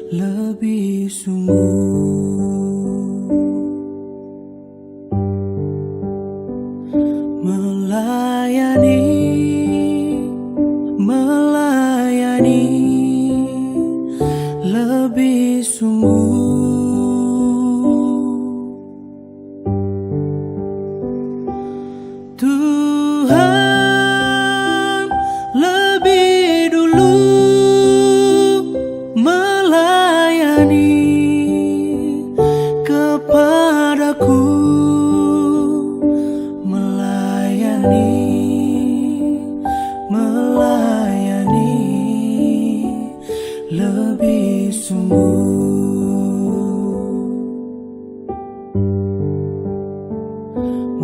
lebih sungguh melayani, melayani lebih sungguh. Tuhan lebih dulu melayani kepadaku, melayani, melayani lebih sungguh.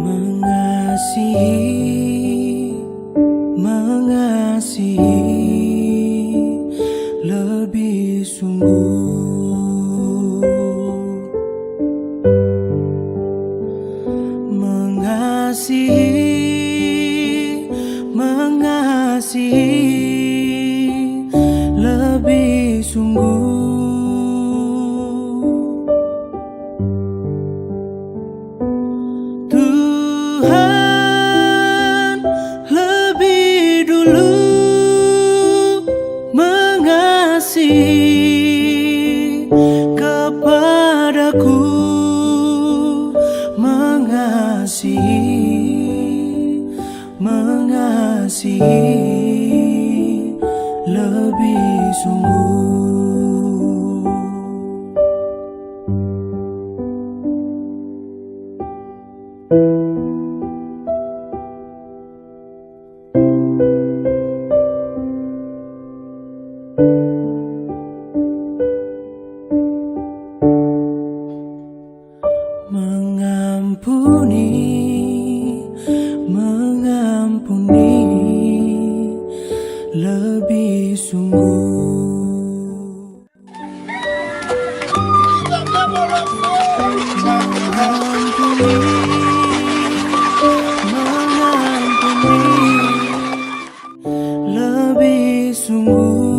Mengasihi, mengasihi lebih sungguh. Mengasihi, mengasihi lebih sungguh. Tuhan lebih dulu mengasihi kepadaku, mengasihi, mengasihi lebih sungguh. Mengampuni, mengampuni lebih sungguh. Mengampuni, mengampuni lebih sungguh.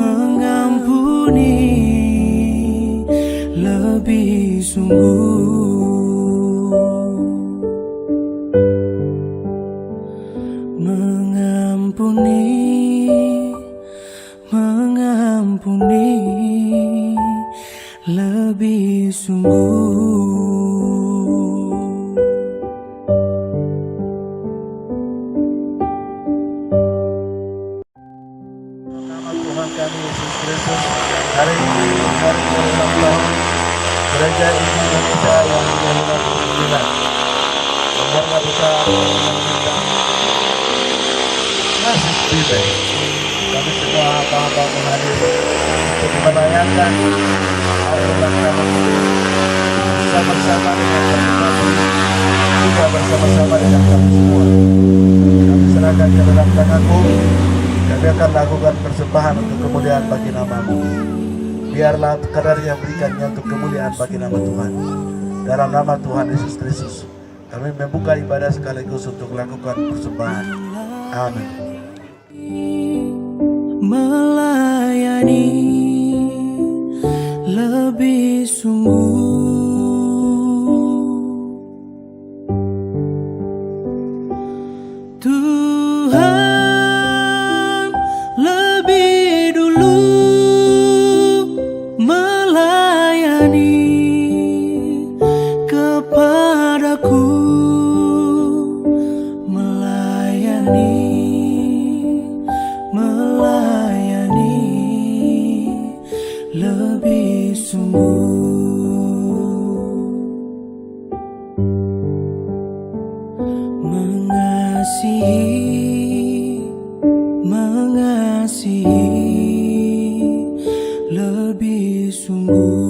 Mengampuni lebih sungguh. Mengampuni, mengampuni lebih sungguh. Kami Yesus Kristus, hari ini hari ke-ulang tahun Gereja Indonesia yang ke-9. Semoga bisa masih tiba. Kami semua hamba-hamba Tuhan untuk merayakan hari ulang tahun bersama-sama dengan kami, juga bersama-sama dengan kami semua. Kami serahkan ke dalam tangan-Mu. Kami akan lakukan persembahan untuk kemuliaan bagi nama-Mu. Biarlah kadarnya berikannya untuk kemuliaan bagi nama Tuhan. Dalam nama Tuhan Yesus Kristus, kami membuka ibadah sekaligus untuk melakukan persembahan. Amin. Melayani lebih sungguh. Tuhan lebih dulu melayani kepadaku, melayani, melayani lebih sungguh. Mengasihi, mengasihi lebih sungguh.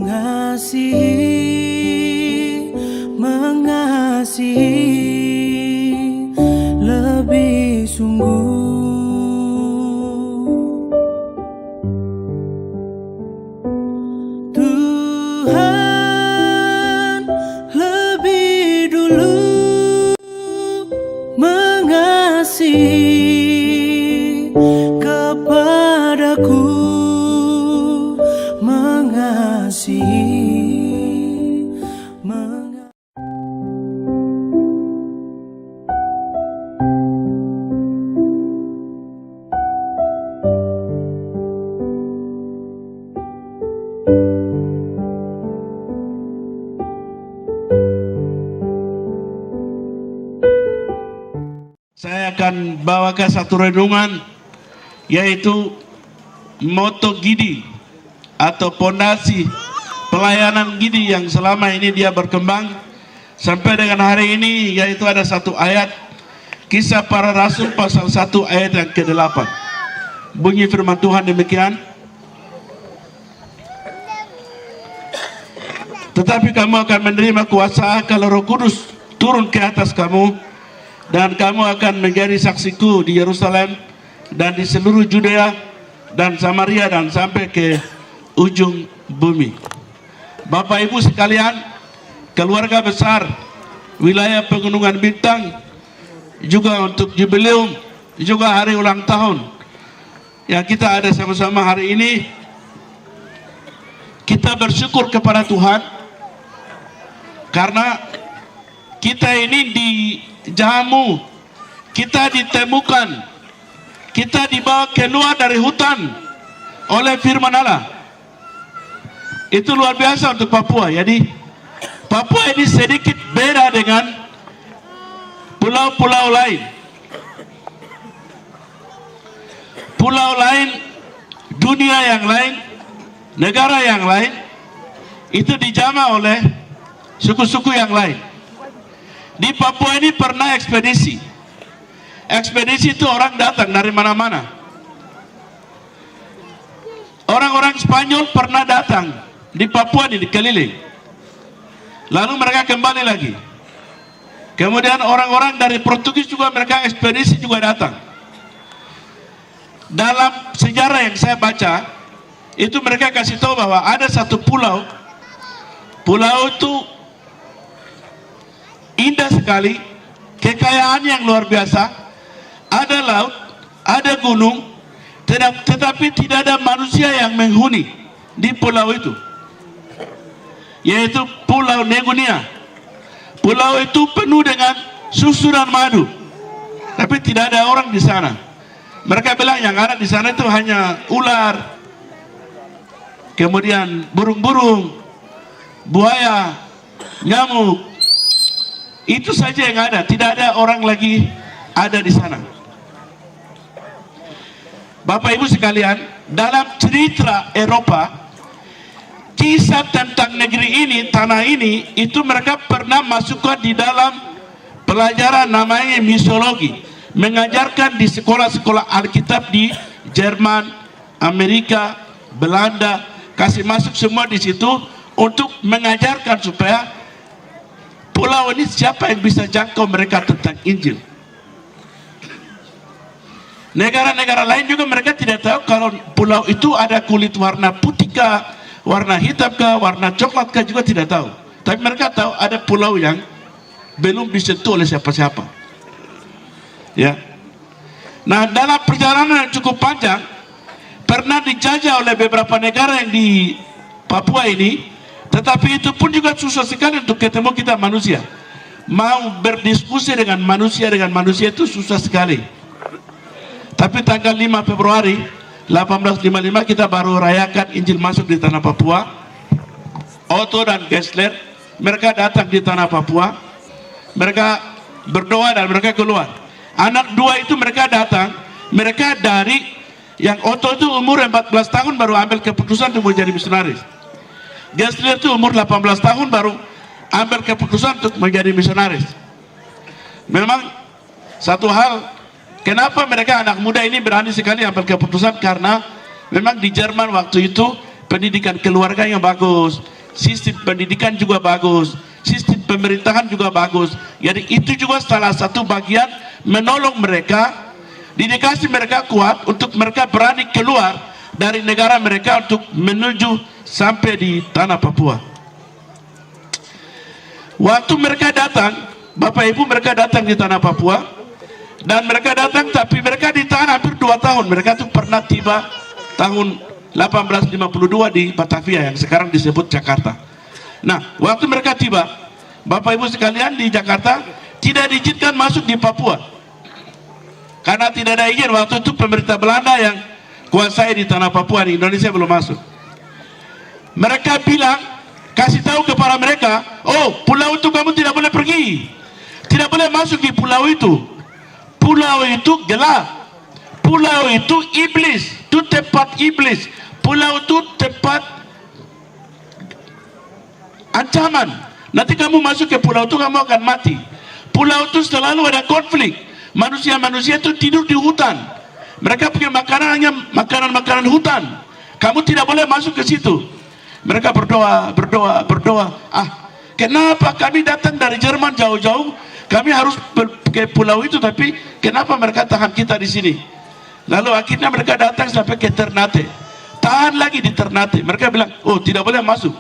mengasihi, mengasihi lebih sungguh. Tuhan lebih dulu mengasihi kepadaku, mengasihi. Saya akan bawakan satu renungan, yaitu moto Gidi atau pondasi pelayanan Gidi yang selama ini dia berkembang sampai dengan hari ini, yaitu ada satu ayat Kisah Para Rasul pasal 1 ayat yang ke-8. Bunyi firman Tuhan demikian, tetapi kamu akan menerima kuasa kalau Roh Kudus turun ke atas kamu, dan kamu akan menjadi saksiku di Yerusalem dan di seluruh Judea dan Samaria dan sampai ke ujung bumi. Bapak Ibu sekalian, keluarga besar wilayah Pegunungan Bintang, juga untuk jubileum, juga hari ulang tahun yang kita ada sama-sama hari ini, kita bersyukur kepada Tuhan karena kita ini dijamu, kita ditemukan, kita dibawa keluar dari hutan oleh firman Allah. Itu luar biasa untuk Papua. Jadi Papua ini sedikit beda dengan pulau-pulau lain. Pulau lain, dunia yang lain, negara yang lain, itu dijamah oleh suku-suku yang lain. Di Papua ini pernah ekspedisi. Ekspedisi itu orang datang dari mana-mana. Orang-orang Spanyol pernah datang di Papua ini, dikeliling. Lalu mereka kembali lagi. Kemudian orang-orang dari Portugis juga mereka ekspedisi juga datang. Dalam sejarah yang saya baca, itu mereka kasih tahu bahwa ada satu pulau. Pulau itu indah sekali, kekayaan yang luar biasa, ada laut, ada gunung, tetapi tidak ada manusia yang menghuni di pulau itu, yaitu Pulau Negunia. Pulau itu penuh dengan susu dan madu, tapi tidak ada orang di sana. Mereka bilang yang ada di sana itu hanya ular, kemudian burung-burung, buaya, nyamuk. Itu saja yang ada, tidak ada orang lagi ada di sana. Bapak Ibu sekalian, dalam cerita Eropa, kisah tentang negeri ini, tanah ini, itu mereka pernah masukkan di dalam pelajaran namanya misiologi, mengajarkan di sekolah-sekolah Alkitab di Jerman, Amerika, Belanda, kasih masuk semua di situ untuk mengajarkan supaya pulau ini siapa yang bisa jangkau mereka tentang Injil. Negara-negara lain juga mereka tidak tahu kalau pulau itu ada kulit warna putih kah, warna hitam kah, warna coklat kah, juga tidak tahu. Tapi mereka tahu ada pulau yang belum disentuh oleh siapa-siapa. Ya. Nah, dalam perjalanan yang cukup panjang, pernah dijajah oleh beberapa negara yang di Papua ini, tetapi itu pun juga susah sekali untuk ketemu kita manusia. Mau berdiskusi dengan manusia itu susah sekali. Tapi tanggal 5 Februari 1855 kita baru rayakan Injil masuk di tanah Papua. Otto dan Gessler, mereka datang di tanah Papua. Mereka berdoa dan mereka keluar. Anak dua itu mereka datang, mereka dari yang Otto itu umur 14 tahun baru ambil keputusan untuk menjadi misionaris. Gessler itu umur 18 tahun baru ambil keputusan untuk menjadi misionaris. Memang satu hal, kenapa mereka anak muda ini berani sekali ambil keputusan, karena memang di Jerman waktu itu pendidikan keluarganya bagus, sistem pendidikan juga bagus, sistem pemerintahan juga bagus. Jadi itu juga salah satu bagian menolong mereka, dedikasi mereka kuat untuk mereka berani keluar dari negara mereka untuk menuju sampai di tanah Papua. Waktu mereka datang, Bapak Ibu, mereka datang di tanah Papua, dan mereka datang tapi mereka ditahan hampir 2 tahun. Mereka tuh pernah tiba tahun 1852 di Batavia yang sekarang disebut Jakarta. Nah, waktu mereka tiba, Bapak Ibu sekalian, di Jakarta tidak diizinkan masuk di Papua karena tidak ada izin. Waktu itu pemerintah Belanda yang kuasai di tanah Papua, di Indonesia belum masuk. Mereka bilang, kasih tahu kepada mereka, oh, pulau itu kamu tidak boleh pergi, tidak boleh masuk di pulau itu. Pulau itu gelap, pulau itu iblis, itu tempat iblis, pulau itu tempat ancaman. Nanti kamu masuk ke pulau itu kamu akan mati. Pulau itu selalu ada konflik. Manusia-manusia itu tidur di hutan. Mereka punya makanan hanya makanan hutan. Kamu tidak boleh masuk ke situ. Mereka berdoa. Kenapa kami datang dari Jerman jauh-jauh? Kami harus ke pulau itu, tapi kenapa mereka tahan kita di sini? Lalu akhirnya mereka datang sampai ke Ternate. Tahan lagi di Ternate. Mereka bilang, oh, tidak boleh masuk.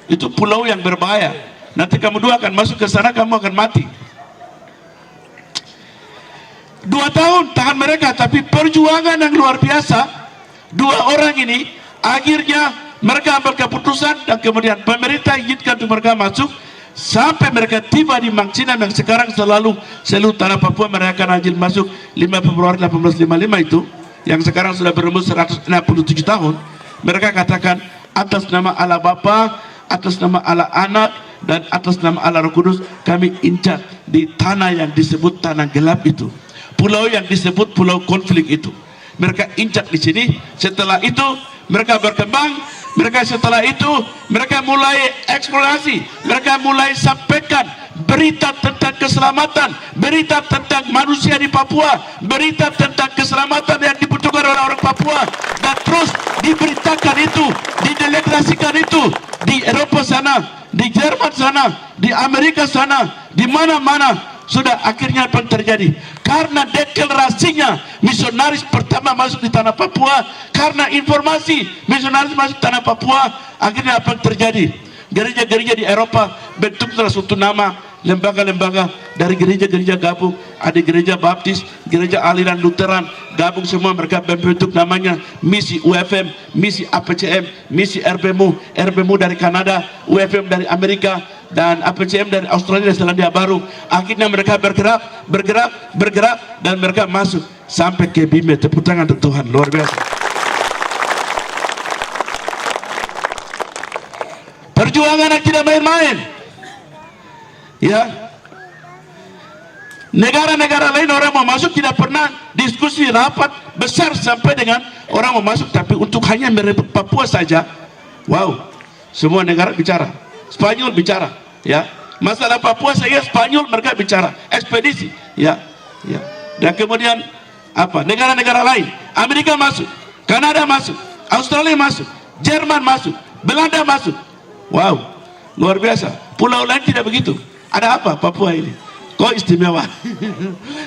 Itu pulau yang berbahaya. Nanti kamu dua akan masuk ke sana, kamu akan mati. 2 tahun tahan mereka, tapi perjuangan yang luar biasa. 2 orang ini akhirnya mereka ambil keputusan, dan kemudian pemerintah izinkan untuk mereka masuk sampai mereka tiba di Mangsinam yang sekarang seluruh tanah Papua merayakan Anjil masuk 5 Februari 1855 itu, yang sekarang sudah berumur 167 tahun. Mereka katakan, atas nama Allah Bapa, atas nama Allah Anak, dan atas nama Allah Roh Kudus, kami injak di tanah yang disebut tanah gelap itu, pulau yang disebut pulau konflik itu. Mereka injak di sini. Setelah itu mereka berkembang. Setelah itu mereka mulai eksplorasi. Mereka mulai sampaikan berita tentang keselamatan, berita tentang manusia di Papua, berita tentang keselamatan yang dibutuhkan oleh orang Papua, dan terus diberitakan itu, didelegasikan itu di Eropa sana, di Jerman sana, di Amerika sana, di mana-mana. Sudah akhirnya apa yang terjadi? Karena deklarasinya misionaris pertama masuk di tanah Papua, karena informasi misionaris masuk di tanah Papua, akhirnya apa yang terjadi? Gereja-gereja di Eropa bentuk suatu nama, lembaga-lembaga dari gereja-gereja gabung. Ada gereja Baptis, gereja aliran Lutheran, gabung semua, mereka bentuk namanya misi UFM, misi APCM, misi RBMU dari Kanada, UFM dari Amerika, dan APCM dari Australia dan Selandia Baru. Akhirnya mereka bergerak, dan mereka masuk sampai ke Bime. Tepuk tangan untuk Tuhan, luar biasa. Perjuangan yang tidak main-main. Ya, negara-negara lain orang mau masuk tidak pernah diskusi rapat besar sampai dengan orang mau masuk, tapi untuk hanya merebut Papua saja, wow, semua negara bicara. Spanyol bicara, ya, masalah Papua saya Spanyol mereka bicara, ekspedisi, ya. Dan kemudian apa? Negara-negara lain, Amerika masuk, Kanada masuk, Australia masuk, Jerman masuk, Belanda masuk. Wow, luar biasa. Pulau lain tidak begitu. Ada apa Papua ini? Kok istimewa?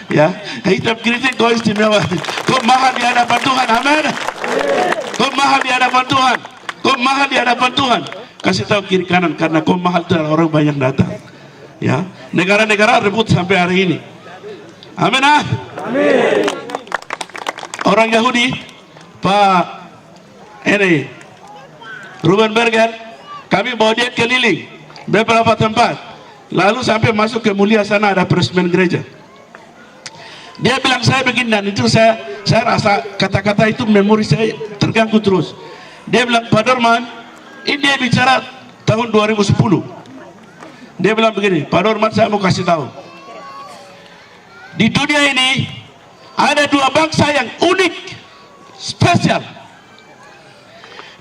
Ya, hitam kritik kok istimewa. Kok mahal di hadapan Tuhan? Amin. Kok mahal di hadapan Tuhan? Kok mahal di hadapan Tuhan? Kasih tahu kiri kanan, karena kok mahal itu orang banyak datang. Ya, negara-negara rebut sampai hari ini. Amin. Amin. Orang Yahudi, Pak Ruben Berger, kami bawa dia keliling beberapa tempat. Lalu sampai masuk ke Mulia sana ada peresmian gereja. Dia bilang saya begini, dan itu saya rasa kata-kata itu memori saya terganggu terus. Dia bilang, Pak Dorman, ini dia bicara tahun 2010. Dia bilang begini, Pak Dorman, saya mau kasih tahu. Di dunia ini ada 2 bangsa yang unik, spesial.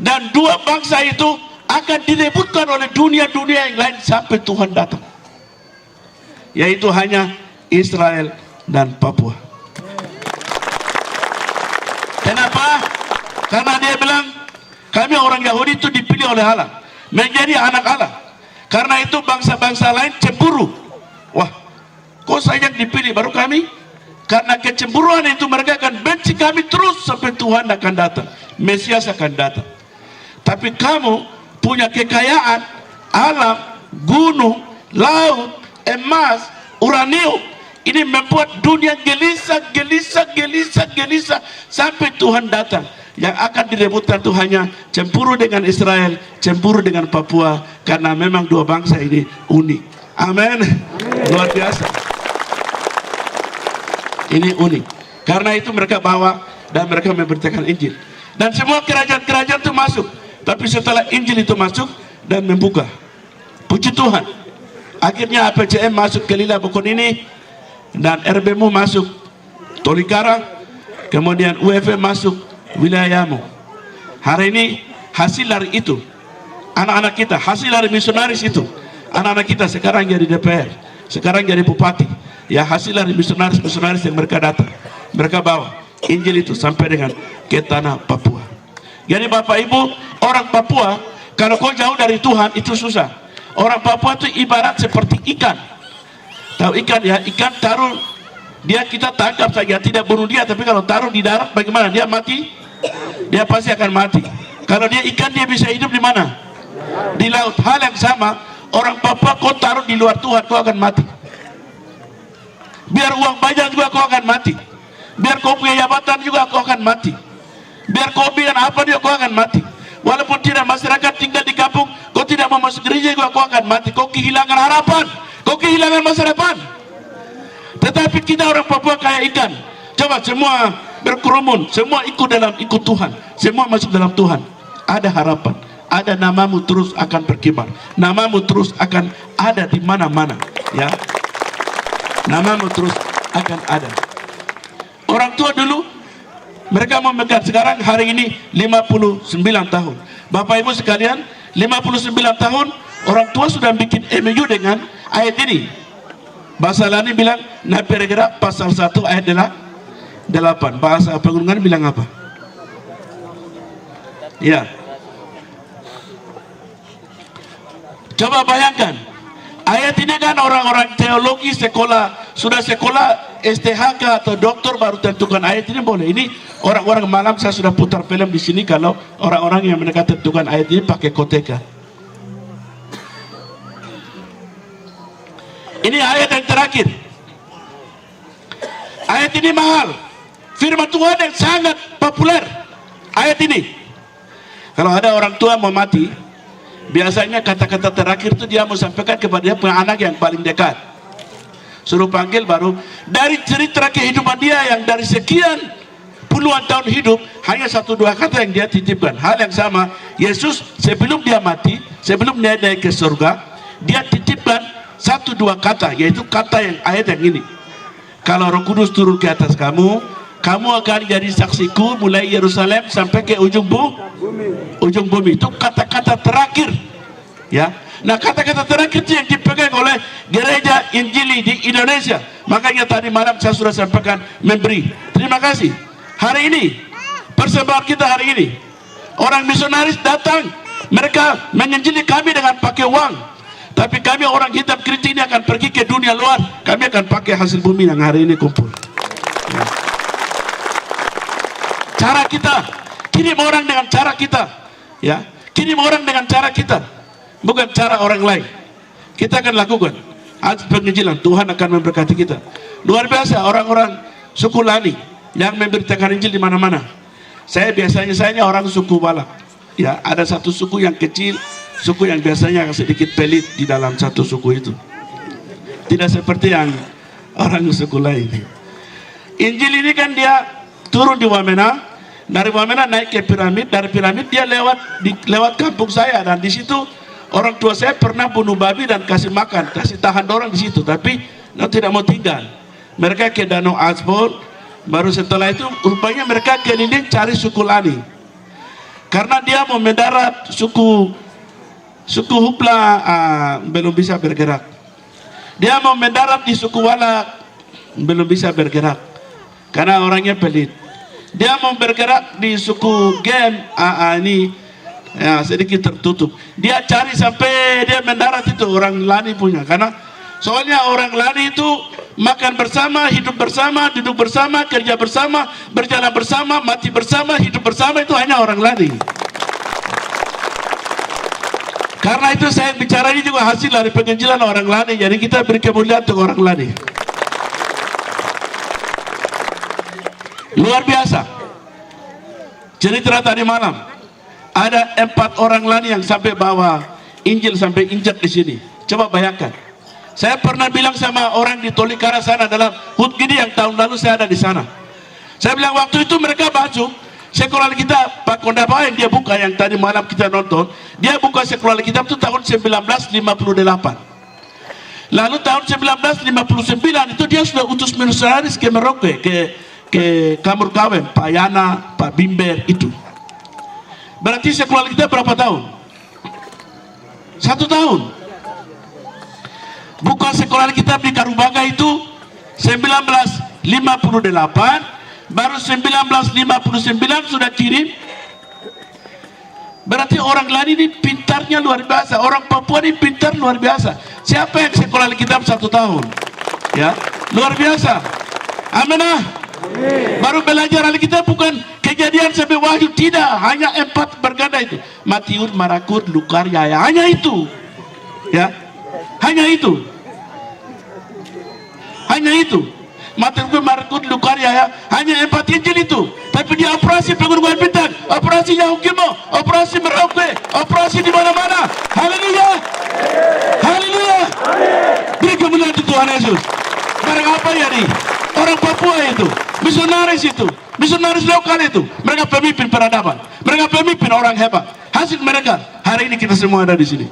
Dan 2 bangsa itu akan direbutkan oleh dunia-dunia yang lain sampai Tuhan datang. Yaitu hanya Israel dan Papua. Kenapa? Karena dia bilang, kami orang Yahudi itu dipilih oleh Allah. menjadi anak Allah. Karena itu bangsa-bangsa lain cemburu. Wah, kok saya yang dipilih baru kami? Karena kecemburuan itu mereka akan benci kami terus sampai Tuhan akan datang, Mesias akan datang. Tapi kamu punya kekayaan alam, gunung, laut, emas, uranium. Ini membuat dunia gelisah sampai Tuhan datang. Yang akan direbutkan itu hanya cemburu dengan Israel, cemburu dengan Papua, karena memang dua bangsa ini unik. Amin. Luar biasa. Ini unik. Karena itu mereka bawa dan mereka memberitakan Injil. Dan semua kerajaan-kerajaan itu masuk. Tapi setelah Injil itu masuk dan membuka, puji Tuhan, akhirnya APCM masuk ke Lila Bokon ini, dan RBMU masuk Tolikara, kemudian UFM masuk wilayahmu. Hari ini hasil dari itu, anak-anak kita, hasil dari misionaris itu, anak-anak kita sekarang jadi DPR, sekarang jadi bupati. Ya, hasil dari misionaris yang mereka datang, mereka bawa Injil itu sampai dengan ke tanah Papua. Jadi Bapak Ibu, orang Papua, kalau kau jauh dari Tuhan itu susah. Orang Papua itu ibarat seperti ikan. Tahu ikan ya? Ikan taruh, dia kita tangkap saja, tidak bunuh dia, tapi kalau taruh di darat bagaimana? Dia mati? Dia pasti akan mati. Kalau dia ikan, dia bisa hidup di mana? Di laut. Hal yang sama, orang Papua kau taruh di luar Tuhan, kau akan mati. Biar uang banyak juga kau akan mati. Biar kau punya jabatan juga kau akan mati. Biar kau bilang apa dia kau akan mati. Walaupun tidak masyarakat tinggal di kampung, kau tidak mau masuk gereja juga kau akan mati. Kau kehilangan harapan, kau kehilangan masa depan. Tetapi kita orang Papua kayak ikan. Coba semua berkerumun, semua ikut Tuhan, semua masuk dalam Tuhan. Ada harapan, ada namamu terus akan berkibar, namamu terus akan ada di mana-mana, ya. Namamu terus akan ada. Orang tua dulu mereka memegang, sekarang hari ini 59 tahun. Bapak Ibu sekalian, 59 tahun orang tua sudah bikin MOU dengan ayat ini. Bahasa Lani bilang Napergera pasal 1 ayat 8. Bahasa Pegunungan bilang apa? Ya. Coba bayangkan, ayat ini kan orang-orang teologi sudah sekolah STHK atau doktor baru tentukan ayat ini boleh. Ini orang-orang malam saya sudah putar film di sini kalau orang-orang yang mereka tentukan ayat ini pakai koteka. Ini ayat yang terakhir. Ayat ini mahal. Firman Tuhan yang sangat populer. Ayat ini. Kalau ada orang tua mau mati, biasanya kata-kata terakhir itu dia mau sampaikan kepada dia punya anak yang paling dekat. Suruh panggil baru. Dari cerita kehidupan dia yang dari sekian puluhan tahun hidup, hanya 1-2 kata yang dia titipkan. Hal yang sama, Yesus sebelum dia mati, sebelum dia naik ke surga, dia titipkan 1-2 kata, yaitu kata yang ayat yang ini. Kalau Roh Kudus turun ke atas kamu, kamu akan jadi saksiku mulai Yerusalem sampai ke ujung bumi. Itu kata-kata terakhir, ya. Nah, kata-kata terakhir itu yang dipegang oleh gereja Injili di Indonesia. Makanya tadi malam saya sudah sampaikan memberi. Terima kasih. Hari ini persembahan kita hari ini, orang misionaris datang, mereka menginjili kami dengan pakai uang. Tapi kami orang hitam kritik ini akan pergi ke dunia luar. Kami akan pakai hasil bumi yang hari ini kumpul. Ya. Cara kita kirim orang dengan cara kita, ya, kirim orang dengan cara kita, bukan cara orang lain. Kita akan lakukan penginjilan. Tuhan akan memberkati kita. Luar biasa orang-orang suku Lani yang memberitakan Injil di mana-mana. Saya biasanya orang suku Balak. Ya, ada satu suku yang kecil, suku yang biasanya sedikit pelit di dalam satu suku itu. Tidak seperti yang orang suku lain. Injil ini kan dia turun di Wamena, dari Wamena naik ke piramid, dari piramid dia lewat kampung saya, dan di situ orang tua saya pernah bunuh babi dan kasih makan, kasih tahan orang di situ, tapi tidak mau tinggal. Mereka ke Danau Asbol, baru setelah itu rupanya mereka keliling cari suku Lani. Karena dia mau mendarat suku Hupla belum bisa bergerak. Dia mau mendarat di suku Walak, belum bisa bergerak karena orangnya pelit. Dia mau bergerak di suku Gem, ini Ya, sedikit tertutup. Dia cari sampai dia mendarat itu orang Lani punya, karena soalnya orang Lani itu makan bersama, hidup bersama, duduk bersama, kerja bersama, berjalan bersama, mati bersama, hidup bersama, itu hanya orang Lani. Karena itu saya bicara ini juga hasil dari penginjilan orang Lani. Jadi kita beri kemuliaan untuk orang Lani. Luar biasa. Cerita tadi malam, ada 4 orang Lani yang sampai bawa Injil sampai injak di sini. Coba bayangkan. Saya pernah bilang sama orang di Tolikara sana dalam HUT Gidi yang tahun lalu saya ada di sana. Saya bilang waktu itu mereka masuk sekolah kita, Pak Kondapa yang dia buka yang tadi malam kita nonton, dia buka sekolah kita itu tahun 1958. Lalu tahun 1959 itu dia sudah utus misionaris ke Merauke, ke Kamur Kawen, Pak Yana, Pak Bimber itu. Berarti sekolah kita berapa tahun? 1 tahun. Buka sekolah kita di Karubaga itu 1958, baru 1959 sudah kirim. Berarti orang Lani ini pintarnya luar biasa, orang Papua ini pintar luar biasa. Siapa yang sekolah kitab 1 tahun? Ya, luar biasa. Amin. Baru belajar Alkitab bukan kejadian sampai Wahyu, tidak, hanya 4 berganda itu. Matius, Marakut, Lukar, Yaya, hanya itu. Ya. Hanya itu. Hanya itu. Matius, Marakut, Lukar, Yaya, hanya 4 Injil itu. Tapi dia operasi Pegunungan Bintang, operasi Yahukimo, operasi Merauke, operasi di mana-mana. Haleluya. Haleluya. Beri kemuliaan untuk Tuhan Yesus. Barang apa ya nih? Orang Papua itu, misionaris lokal itu, mereka pemimpin peradaban, mereka pemimpin orang hebat. Hasil mereka hari ini kita semua ada di sini.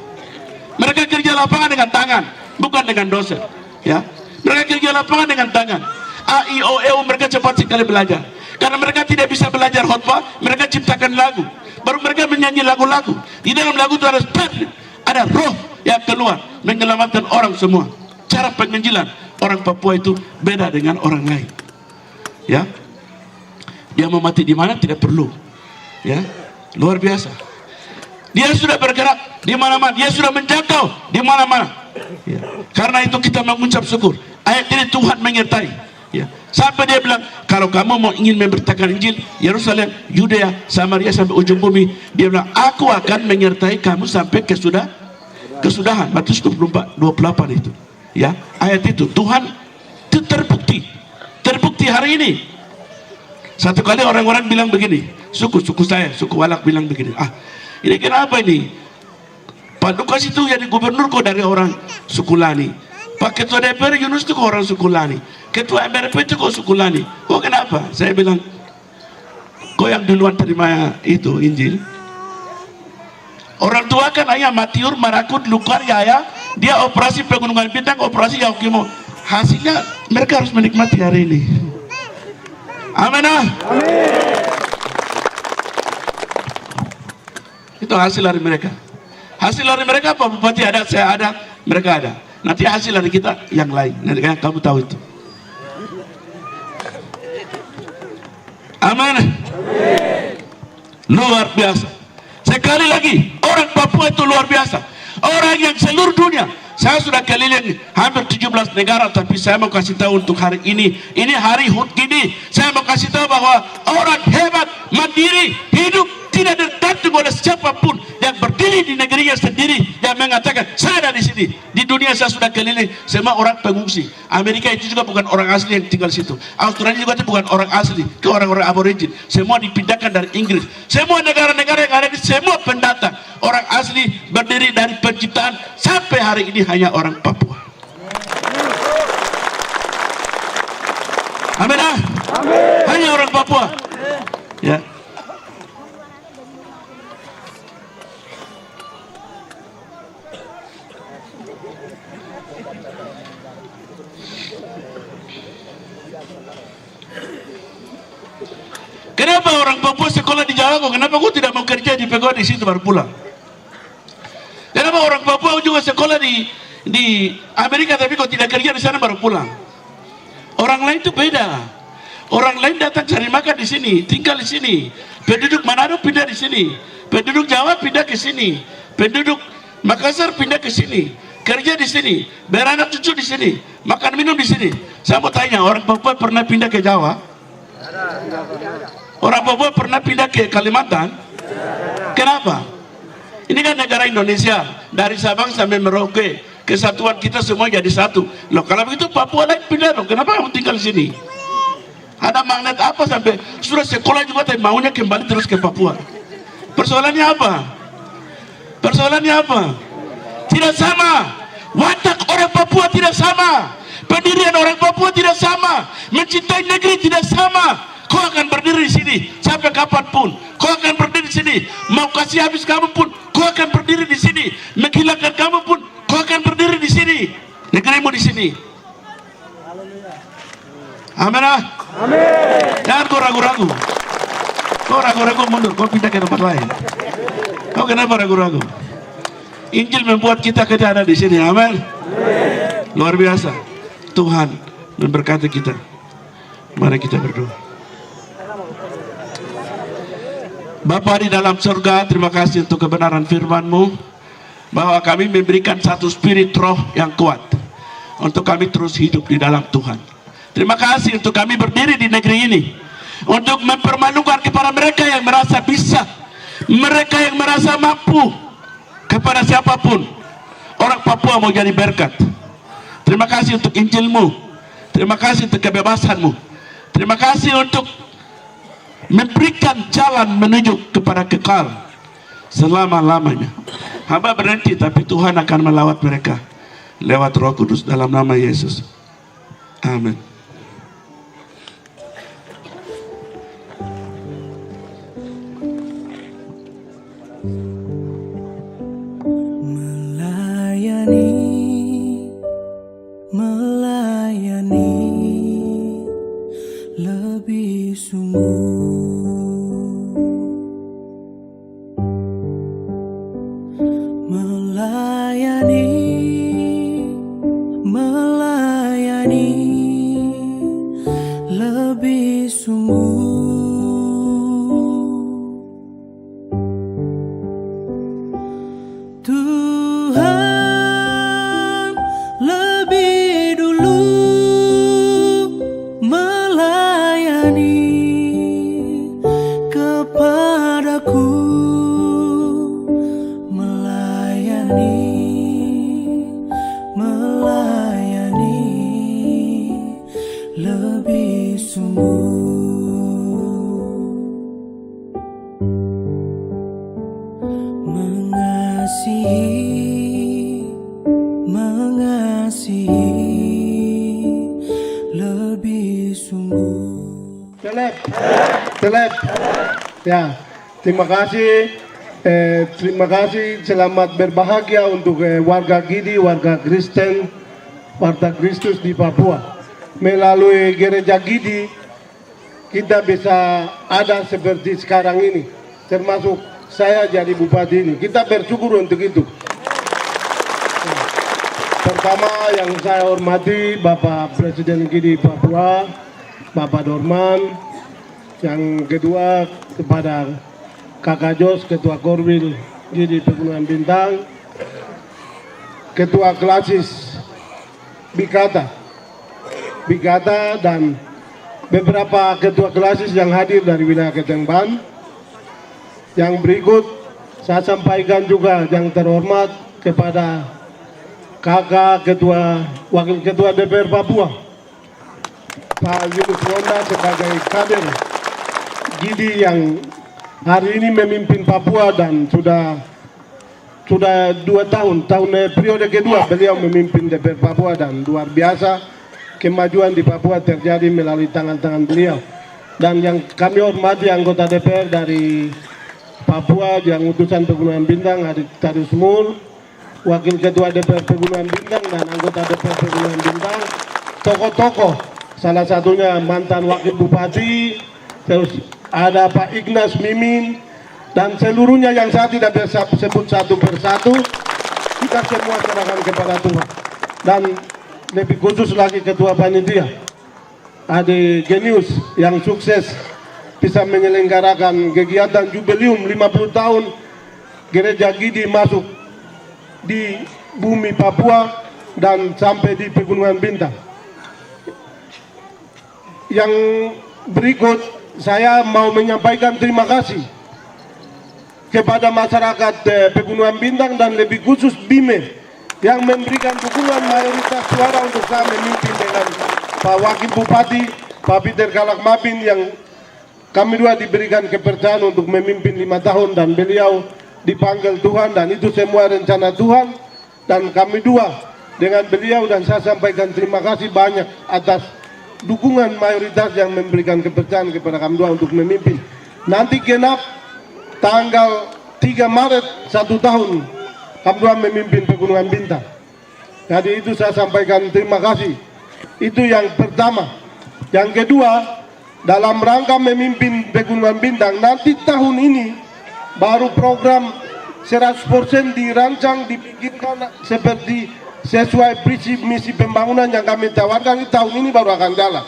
Mereka kerja lapangan dengan tangan, bukan dengan dosen. Ya, mereka kerja lapangan dengan tangan. A, I, O, E, U mereka cepat sekali belajar. Karena mereka tidak bisa belajar khotbah, mereka ciptakan lagu. Baru mereka menyanyi lagu-lagu. Di dalam lagu itu ada spirit, ada roh yang keluar menyelamatkan orang semua. Cara penginjilan orang Papua itu beda dengan orang lain. Ya, dia mau mati di mana tidak perlu. Ya, luar biasa. Dia sudah bergerak di mana-mana, dia sudah menjangkau di mana-mana. Ya. Karena itu kita mengucap syukur. Ayat ini Tuhan menyertai. Ya. Sampai dia bilang, kalau kamu mau ingin memberitakan Injil, Yerusalem, Yudea, Samaria sampai ujung bumi, dia bilang, aku akan menyertai kamu sampai kesudahan. Matius 24, 28 itu. Ya, ayat itu Tuhan itu terbukti hari ini. Satu kali orang-orang bilang begini, suku saya, suku Walak bilang begini, ini kenapa ini? Pak Lukas itu jadi gubernur kok dari orang suku Lani, Pak Ketua DPR Yunus itu kok orang suku Lani, Ketua MRP itu kok suku Lani. Kok kenapa? Saya bilang, kok yang duluan terima itu Injil? Orang tua kan hanya Matiur, Marakut, Lukar, Yaya. Dia operasi Pegunungan Bintang, operasi Yahukimo. Hasilnya mereka harus menikmati hari ini. Amin. Itu hasil dari mereka. Hasil dari mereka apa? Bupati ada, saya ada, mereka ada. Nanti hasil dari kita yang lain. Nanti kamu tahu itu. Amin. Luar biasa. Sekali lagi, orang Papua itu luar biasa. Orang yang seluruh dunia. Saya sudah keliling hampir 17 negara, tapi saya mau kasih tahu untuk hari ini hari HUT Gidi. Saya mau kasih tahu bahwa orang hebat, mandiri, hidup tidak tergantung oleh siapapun, yang berdiri di negerinya sendiri, yang mengatakan saya ada di sini. Di dunia saya sudah keliling, semua orang pengungsi. Amerika itu juga bukan orang asli yang tinggal situ. Australia juga itu bukan orang asli, ke orang-orang aborigin. Semua dipindahkan dari Inggris. Semua negara-negara yang ada di semua pendatang. Orang asli berdiri dari penciptaan sampai hari ini hanya orang Papua. Amin. Hanya orang Papua. Ya. Kenapa orang Papua sekolah di Jawa kok? Kenapa kau tidak mau kerja di PGO di situ baru pulang? Kenapa orang Papua juga sekolah di Amerika tapi kau tidak kerja di sana baru pulang? Orang lain itu beda. Orang lain datang cari makan di sini, tinggal di sini. Penduduk Manado pindah di sini. Penduduk Jawa pindah ke sini, penduduk Makassar pindah ke sini, kerja di sini, beranak cucu di sini, makan minum di sini. Saya mau tanya, orang Papua pernah pindah ke Jawa? Orang Papua pernah pindah ke Kalimantan? Kenapa? Ini kan negara Indonesia, dari Sabang sampai Merauke, kesatuan kita semua jadi satu. Loh, kalau begitu Papua lain pindah dong. Kenapa kamu tinggal di sini? Ada magnet apa sampai sudah sekolah juga tapi maunya kembali terus ke Papua? Persoalannya apa? Persoalannya apa? Tidak sama. Watak orang Papua tidak sama. Pendirian orang Papua tidak sama. Mencintai negeri tidak sama. Kau akan berdiri di sini sampai kapanpun. Kau akan berdiri di sini. Mau kasih habis kamu pun, kau akan berdiri di sini. Menghilangkan kamu pun, kau akan berdiri di sini. Negerimu di sini. Amin. Amin. Jangan kau ragu-ragu. Kau ragu-ragu mundur, kau pindah ke tempat lain. Kau kenapa ragu-ragu? Injil membuat kita ada di sini. Amin. Luar biasa. Tuhan memberkati kita. Mari kita berdoa. Bapa di dalam surga, terima kasih untuk kebenaran firman-Mu, bahwa kami memberikan satu spirit roh yang kuat untuk kami terus hidup di dalam Tuhan. Terima kasih untuk kami berdiri di negeri ini untuk mempermalukan kepada mereka yang merasa bisa, mereka yang merasa mampu, kepada siapapun. Orang Papua mau jadi berkat. Terima kasih untuk Injil-Mu, terima kasih untuk kebebasan-Mu, terima kasih untuk memberikan jalan menuju kepada kekal selama-lamanya. Hamba berhenti, tapi Tuhan akan melawat mereka lewat Roh Kudus dalam nama Yesus. Amin. Melayani lebih sungguh. Melayani lebih sungguh. Tuhan lebih dulu melayani kepadaku, melayani lebih sungguh. Mengasihi lebih sungguh. Telep. Ya, terima kasih. Terima kasih. Selamat berbahagia untuk warga Gidi, warga Kristen, warga Kristus di Papua. Melalui gereja Gidi, kita bisa ada seperti sekarang ini. Termasuk saya jadi bupati ini. Kita bersyukur untuk itu. Pertama yang saya hormati Bapak Presiden Gidi Papua, Bapak Dorman. Yang kedua kepada Kakak Jos, Ketua Korwil Gidi Pegunungan Bintang, Ketua Klasis Bikata dan beberapa ketua klasis yang hadir dari wilayah Ketengban. Yang berikut saya sampaikan juga yang terhormat kepada Kakak Wakil Ketua DPR Papua, Pak Yunus Wonda sebagai kader Gidi yang hari ini memimpin Papua dan sudah 2 tahun periode kedua beliau memimpin DPR Papua, dan luar biasa kemajuan di Papua terjadi melalui tangan-tangan beliau. Dan yang kami hormati anggota DPR dari Papua yang utusan Pegunungan Bintang, Tarius Mul, Wakil Ketua DPR Pegunungan Bintang dan anggota DPR Pegunungan Bintang, tokoh-tokoh, salah satunya mantan Wakil Bupati, terus ada Pak Ignas Mimin, dan seluruhnya yang saya tidak bisa sebut satu persatu. Kita semua serahkan kepada Tuhan. Dan lebih khusus lagi Ketua Panitia Ade Genius yang sukses bisa menyelenggarakan kegiatan jubileum 50 tahun Gereja Gidi masuk di bumi Papua dan sampai di Pegunungan Bintang. Yang berikut saya mau menyampaikan terima kasih kepada masyarakat Pegunungan Bintang dan lebih khusus BIME yang memberikan dukungan mayoritas suara untuk saya memimpin dengan Pak Wakil Bupati, Pak Peter Kalakmapin, yang kami dua diberikan kepercayaan untuk memimpin 5 tahun dan beliau dipanggil Tuhan dan itu semua rencana Tuhan, dan kami dua dengan beliau dan saya sampaikan terima kasih banyak atas dukungan mayoritas yang memberikan kepercayaan kepada kami dua untuk memimpin. Nanti genap tanggal 3 Maret 1 tahun kami dua memimpin Pegunungan Bintang. Jadi itu saya sampaikan terima kasih. Itu yang pertama. Yang kedua, dalam rangka memimpin Pegunungan Bintang, nanti tahun ini baru program 100% dirancang, dipikirkan seperti sesuai prinsip misi pembangunan yang kami tawarkan. Tahun ini baru akan jalan.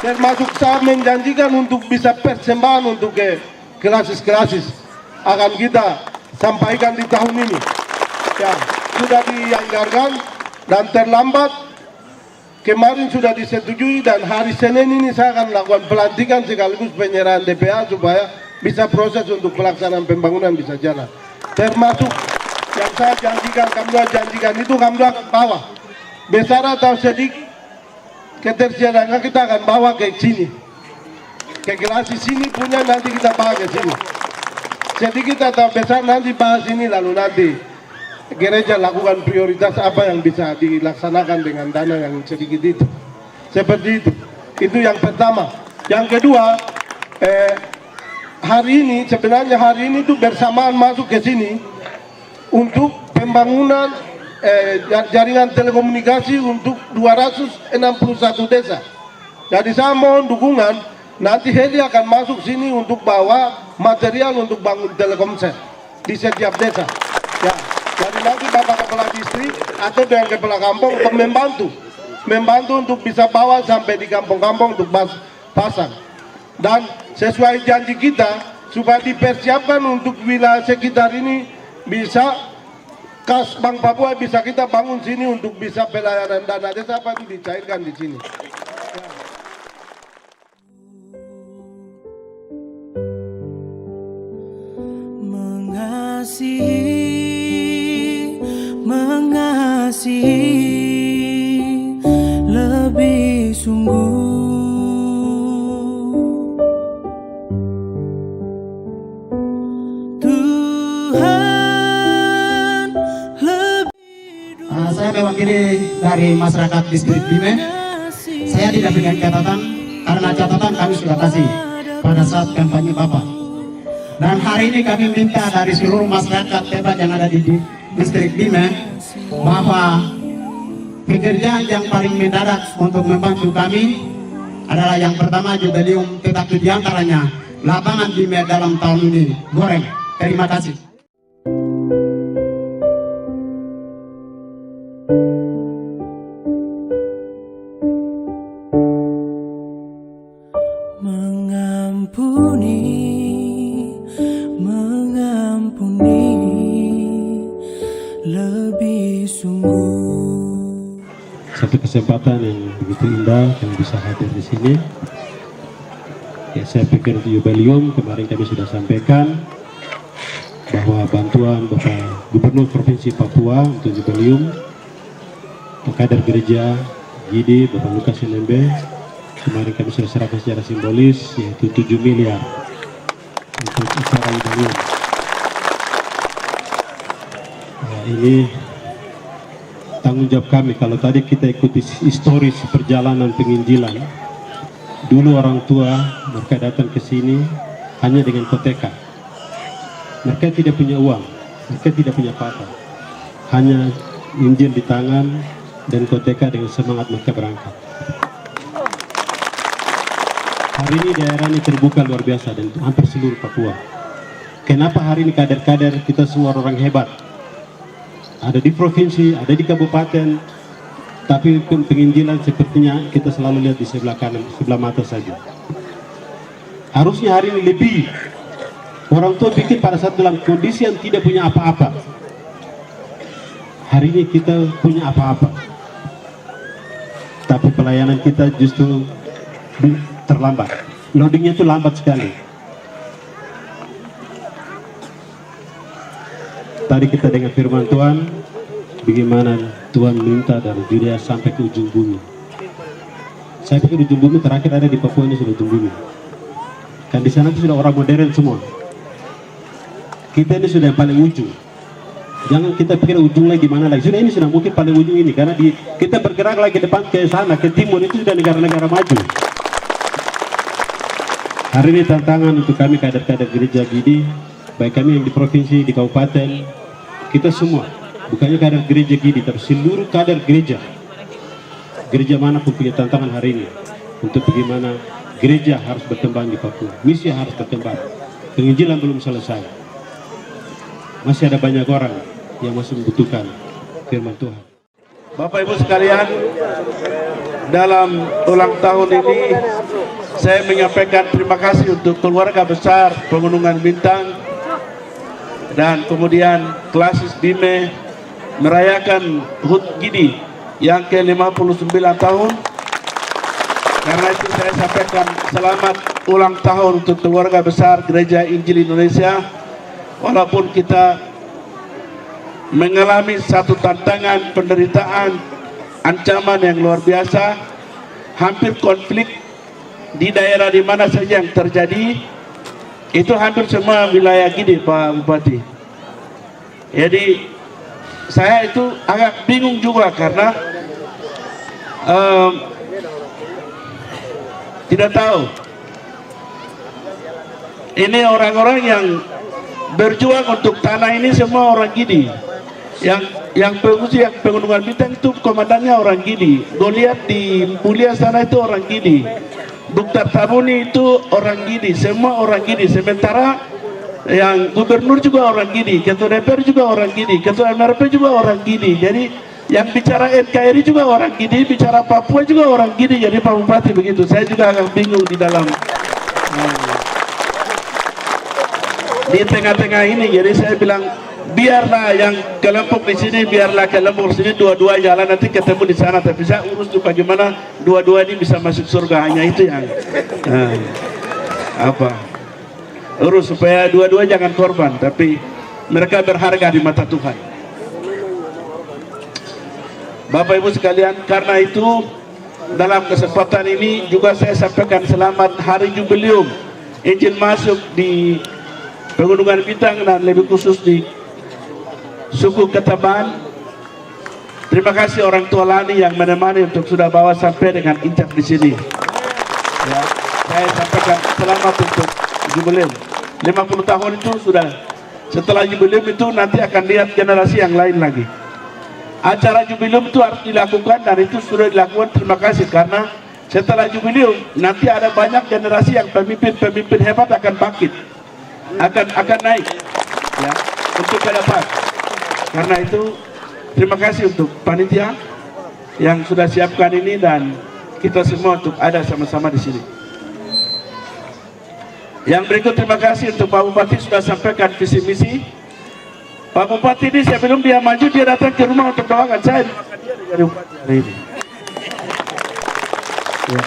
Termasuk saya menjanjikan untuk bisa persembahan untuk ke klasis-klasis akan kita sampaikan di tahun ini. Ya, sudah dianggarkan dan terlambat kemarin sudah disetujui, dan hari Senin ini saya akan lakukan pelantikan sekaligus penyerahan DPA supaya bisa proses untuk pelaksanaan pembangunan bisa jalan. Termasuk yang saya janjikan, kami janjikan itu kami akan bawa besar atau sedikit ketersediaan kita akan bawa ke sini, ke klasis sini punya, nanti kita bawa ke sini. Sedikit atau besar nanti bahas ini, lalu nanti gereja lakukan prioritas apa yang bisa dilaksanakan dengan dana yang sedikit itu. Seperti itu. Itu yang pertama. Yang kedua, hari ini sebenarnya hari ini itu bersamaan masuk ke sini untuk pembangunan jaringan telekomunikasi untuk 261 desa. Jadi saya mohon dukungan. Nanti Heli akan masuk sini untuk bawa material untuk bangun telkomsel di setiap desa. Ya, jadi nanti Bapak Kepala Distrik atau dengan Kepala Kampung membantu untuk bisa bawa sampai di kampung-kampung untuk pasang. Dan sesuai janji kita supaya dipersiapkan untuk wilayah sekitar ini bisa kas Bank Papua bisa kita bangun sini untuk bisa pelayanan dana desa apa itu dicairkan di sini. Mengasihi lebih sungguh, Tuhan lebih. Saya mewakili dari masyarakat distrik BIME. Saya tidak berikan catatan karena catatan kami sudah kasih pada saat kampanye Bapak. Dan hari ini kami minta dari seluruh masyarakat hebat yang ada di distrik BIME bahwa pekerjaan yang paling mendadak untuk membantu kami adalah yang pertama jubileum, tetapi diantaranya lapangan BIME dalam tahun ini goreng. Terima kasih. Mengampuni lebih sungguh. Satu kesempatan yang begitu indah yang bisa hadir di sini. Ya, saya pikir jubileum kemarin kami sudah sampaikan bahwa bantuan Bapak Gubernur Provinsi Papua untuk jubileum kader gereja Gidi Bapak Lukas NMB kemarin kami sudah serahkan secara simbolis yaitu 7 miliar untuk acara jubileum. Ini tanggung jawab kami. Kalau tadi kita ikuti historis perjalanan penginjilan, dulu orang tua mereka datang ke sini hanya dengan koteka. Mereka tidak punya uang, mereka tidak punya apa-apa, hanya Injil di tangan dan koteka dengan semangat mereka berangkat. Hari ini daerah ini terbuka luar biasa dan hampir seluruh Papua. Kenapa hari ini kader-kader kita semua orang hebat ada di provinsi, ada di kabupaten, tapi penginjilan sepertinya kita selalu lihat di sebelah kanan, sebelah mata saja. Harusnya hari ini lebih. Orang tua pikir pada saat dalam kondisi yang tidak punya apa-apa. Hari ini kita punya apa-apa. Tapi pelayanan kita justru terlambat. Loadingnya itu lambat sekali. Tadi kita dengar firman Tuhan, bagaimana Tuhan minta dari Judea sampai ke ujung bumi. Saya pikir ujung bumi terakhir ada di Papua, ini sudah ujung bumi. Kan di sana itu sudah orang modern semua. Kita ini sudah yang paling ujung. Jangan kita pikir ujung lagi mana lagi. Sudah ini sudah mungkin paling ujung ini, karena kita bergerak lagi ke depan, ke sana, ke timur, itu sudah negara-negara maju. Hari ini tantangan untuk kami kader-kader gereja Gidi, baik kami yang di provinsi, di kabupaten, kita semua, bukannya kader gereja Gidi, tapi seluruh kader gereja manapun punya tantangan hari ini untuk bagaimana gereja harus berkembang di Papua, misi harus berkembang, penginjilan belum selesai, masih ada banyak orang yang masih membutuhkan firman Tuhan. Bapak Ibu sekalian, dalam ulang tahun ini saya menyampaikan terima kasih untuk keluarga besar Pegunungan Bintang dan kemudian Klasis Bime merayakan HUT Gidi yang ke-59 tahun. Karena itu saya sampaikan selamat ulang tahun untuk keluarga besar Gereja Injil Indonesia. Walaupun kita mengalami satu tantangan, penderitaan, ancaman yang luar biasa, hampir konflik di daerah di mana saja yang terjadi, itu hampir semua wilayah Gidi, Pak Bupati. Jadi saya itu agak bingung juga karena tidak tahu. Ini orang-orang yang berjuang untuk tanah ini semua orang Gidi. Yang pengungsi yang Pegunungan Bintang itu komandannya orang Gidi. Goliat di Mulia sana itu orang Gidi. Dr. Tabuni itu orang Gidi, semua orang Gidi. Sementara yang gubernur juga orang Gidi, ketua DPR juga orang Gidi, ketua MRP juga orang Gidi. Jadi yang bicara NKRI juga orang Gidi, bicara Papua juga orang Gidi. Jadi Pak Bupati begitu. Saya juga agak bingung di dalam di tengah-tengah ini. Jadi saya bilang biarlah yang kelompok di sini, biarlah kelompok di sini, dua-dua jalan nanti ketemu di sana. Tapi saya urus tuh bagaimana dua-dua ini bisa masuk surga, hanya itu yang urus supaya dua-dua jangan korban, tapi mereka berharga di mata Tuhan. Bapak Ibu sekalian, karena itu dalam kesempatan ini juga saya sampaikan selamat hari jubileum Injil masuk di Pegunungan Bintang dan lebih khusus di suku Ketaban. Terima kasih orang tua Lani yang menemani untuk sudah bawa sampai dengan Incak di sini. Ya, saya sampaikan selamat untuk jubileum. 50 tahun itu sudah. Setelah jubileum itu nanti akan lihat generasi yang lain lagi. Acara jubileum itu harus dilakukan dan itu sudah dilakukan. Terima kasih karena setelah jubileum nanti ada banyak generasi yang pemimpin hebat akan bangkit, akan naik, ya, untuk ke depan. Karena itu terima kasih untuk panitia yang sudah siapkan ini dan kita semua untuk ada sama-sama di sini. Yang berikut terima kasih untuk Pak Bupati sudah sampaikan visi misi. Pak Bupati ini sebelum dia maju dia datang ke rumah untuk doakan saya. Dari Bupati hari ini. Ya.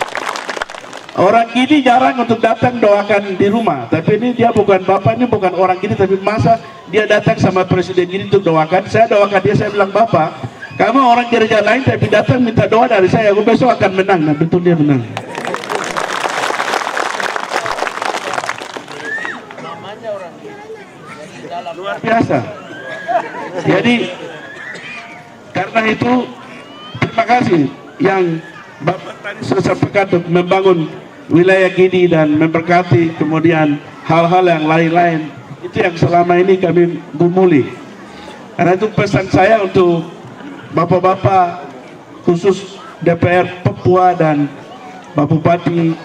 Orang Gidi jarang untuk datang doakan di rumah, tapi ini dia bukan Bapak, ini bukan orang Gidi, tapi masa dia datang sama Presiden Gidi untuk doakan. Saya doakan dia, saya bilang, Bapak, kamu orang gereja lain tapi datang minta doa dari saya, aku besok akan menang. Nah betul dia menang. Luar biasa. Jadi karena itu terima kasih yang Bapak tadi sudah sampaikan untuk membangun wilayah Gidi dan memberkati kemudian hal-hal yang lain-lain. Itu yang selama ini kami gumuli. Karena itu pesan saya untuk Bapak-bapak khusus DPR Papua dan Pak Bupati,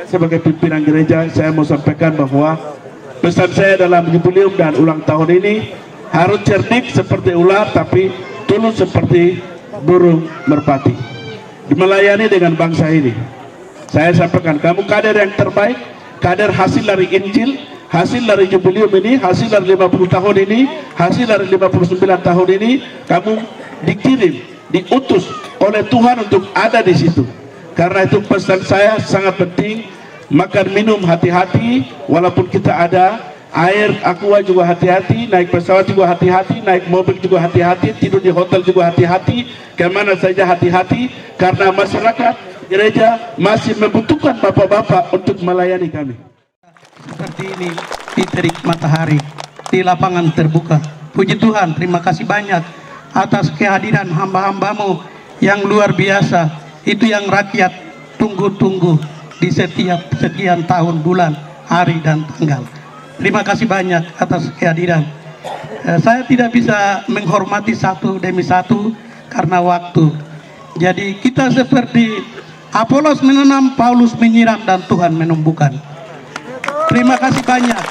sebagai pimpinan gereja, saya mau sampaikan bahwa pesan saya dalam jubileum dan ulang tahun ini harus cerdik seperti ular tapi tulus seperti burung merpati, melayani dengan bangsa ini. Saya sampaikan, kamu kader yang terbaik, kader hasil dari Injil, hasil dari jubileum ini, hasil dari 50 tahun ini, hasil dari 59 tahun ini. Kamu dikirim, diutus oleh Tuhan untuk ada di situ. Karena itu pesan saya sangat penting, makan minum hati-hati, walaupun kita ada air aqua juga hati-hati, naik pesawat juga hati-hati, naik mobil juga hati-hati, tidur di hotel juga hati-hati, kemana saja hati-hati, karena masyarakat gereja masih membutuhkan bapak-bapak untuk melayani kami. Seperti ini di terik matahari, di lapangan terbuka. Puji Tuhan, terima kasih banyak atas kehadiran hamba-hambamu yang luar biasa. Itu yang rakyat tunggu-tunggu di setiap sekian tahun, bulan, hari, dan tanggal. Terima kasih banyak atas kehadiran. Saya tidak bisa menghormati satu demi satu karena waktu. Jadi kita seperti Apolos menanam, Paulus menyiram, dan Tuhan menumbuhkan. Terima kasih banyak.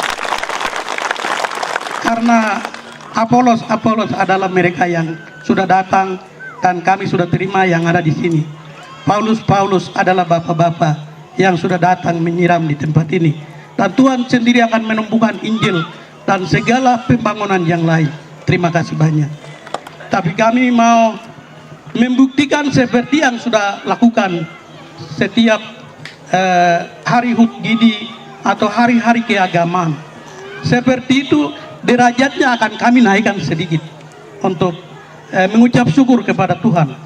Karena Apolos adalah mereka yang sudah datang dan kami sudah terima yang ada di sini. Paulus adalah bapak-bapak yang sudah datang menyiram di tempat ini. Dan Tuhan sendiri akan menumbuhkan Injil dan segala pembangunan yang lain. Terima kasih banyak. Tapi kami mau membuktikan seperti yang sudah lakukan setiap hari HUT Gidi atau hari-hari keagamaan. Seperti itu derajatnya akan kami naikkan sedikit untuk mengucap syukur kepada Tuhan.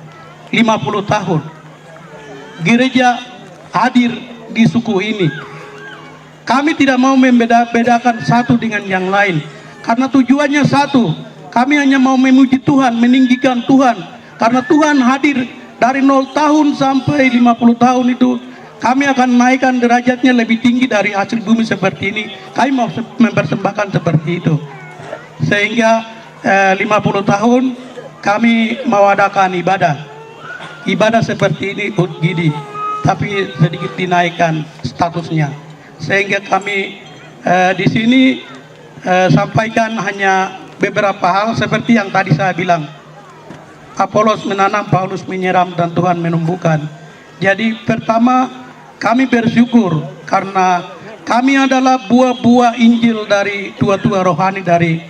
50 tahun gereja hadir di suku ini. Kami tidak mau membeda-bedakan satu dengan yang lain, karena tujuannya satu. Kami hanya mau memuji Tuhan, meninggikan Tuhan, karena Tuhan hadir dari 0 tahun sampai 50 tahun itu. Kami akan naikkan derajatnya lebih tinggi dari hasil bumi seperti ini. Kami mau mempersembahkan seperti itu, sehingga 50 tahun kami mengadakan ibadah seperti ini HUT Gidi, tapi sedikit dinaikkan statusnya. Sehingga kami di sini sampaikan hanya beberapa hal seperti yang tadi saya bilang. Apolos menanam, Paulus menyiram, dan Tuhan menumbuhkan. Jadi pertama kami bersyukur karena kami adalah buah-buah Injil dari tua-tua rohani dari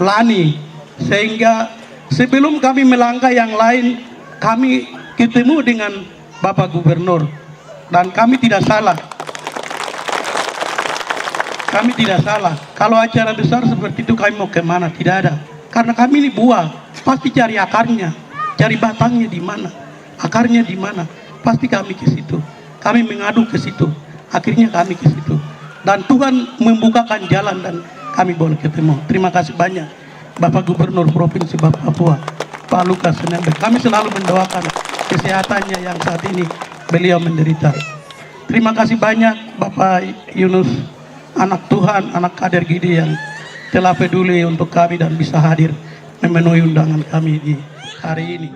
Lani. Sehingga sebelum kami melangkah yang lain, kami ketemu dengan Bapak Gubernur, dan kami tidak salah. Kami tidak salah. Kalau acara besar seperti itu kami mau kemana? Tidak ada. Karena kami ini buah, pasti cari akarnya, cari batangnya di mana, akarnya di mana. Pasti kami ke situ. Kami mengadu ke situ. Akhirnya kami ke situ. Dan Tuhan membukakan jalan dan kami boleh ketemu. Terima kasih banyak Bapak Gubernur Provinsi Papua, Pak Lukas Nmb. Kami selalu mendoakan kesehatannya yang saat ini beliau menderita. Terima kasih banyak Bapak Yunus, anak Tuhan, anak kader Gidi yang telah peduli untuk kami dan bisa hadir memenuhi undangan kami di hari ini.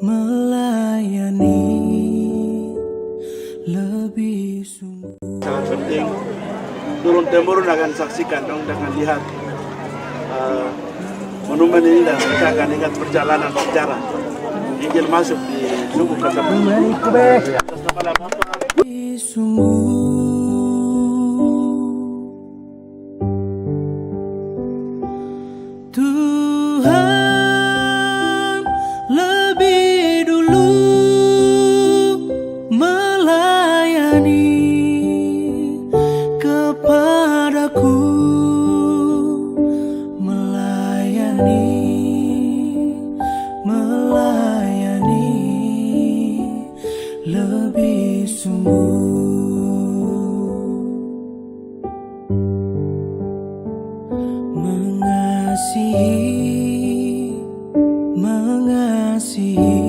Melayani lebih sungguh. Sangat penting, turun temurun akan saksikan dong, dengan lihat monumen ini, dan kita akan ingat perjalanan sejarah Injil masuk di suku Kasambi. Atas nama Bapa, Sungguh Tuhan lebih dulu melayani kepadaku, melayani lebih sungguh. Mengasihi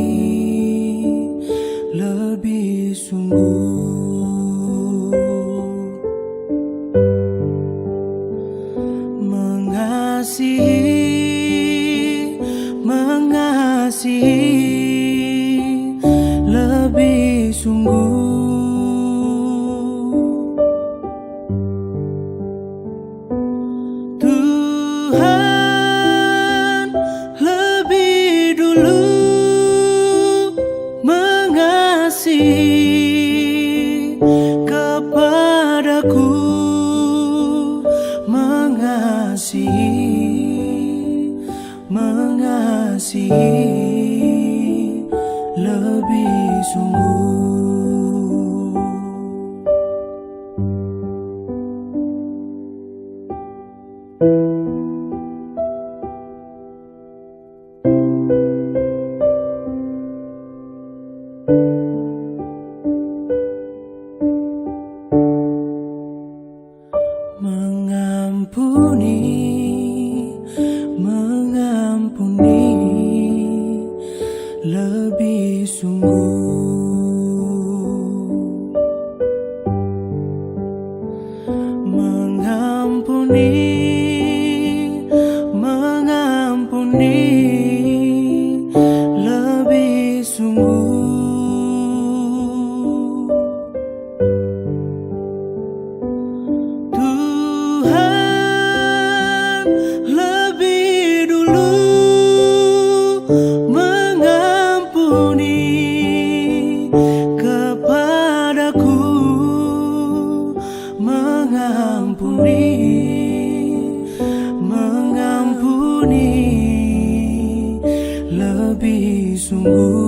mengasihi lebih sungguh. Tuhan lebih dulu mengasihi kepadaku, mengasihi lebih sungguh. Mengampuni lebih sungguh. Mengampuni lebih sungguh. Tuhan lebih dulu mengampuni kepadaku, mengampuni lebih sungguh.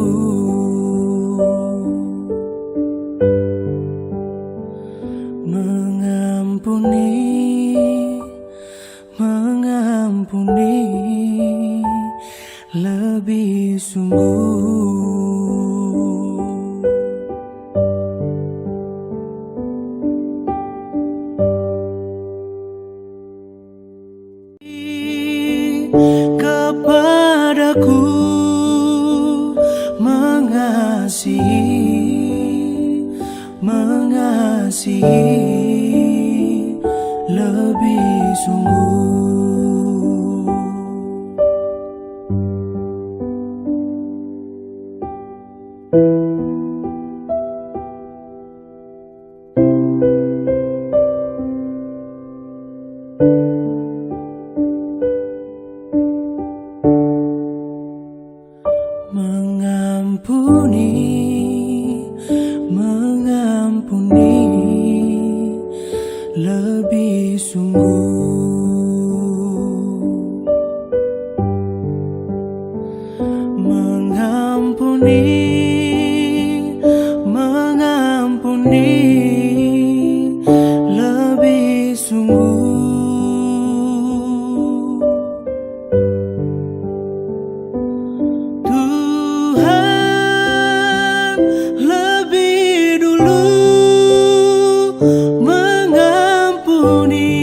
Mengampuni lebih sungguh. Kepadaku mengasihi lebih sungguh. Mengampuni lebih sungguh. Mengampuni lebih sungguh. Tuhan lebih dulu mengampuni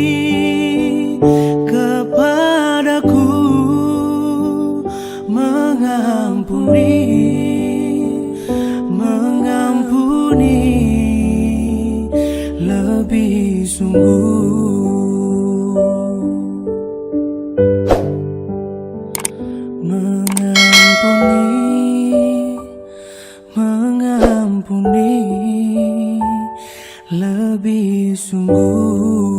kepadaku, mengampuni lebih sungguh. Mengampuni lebih sungguh.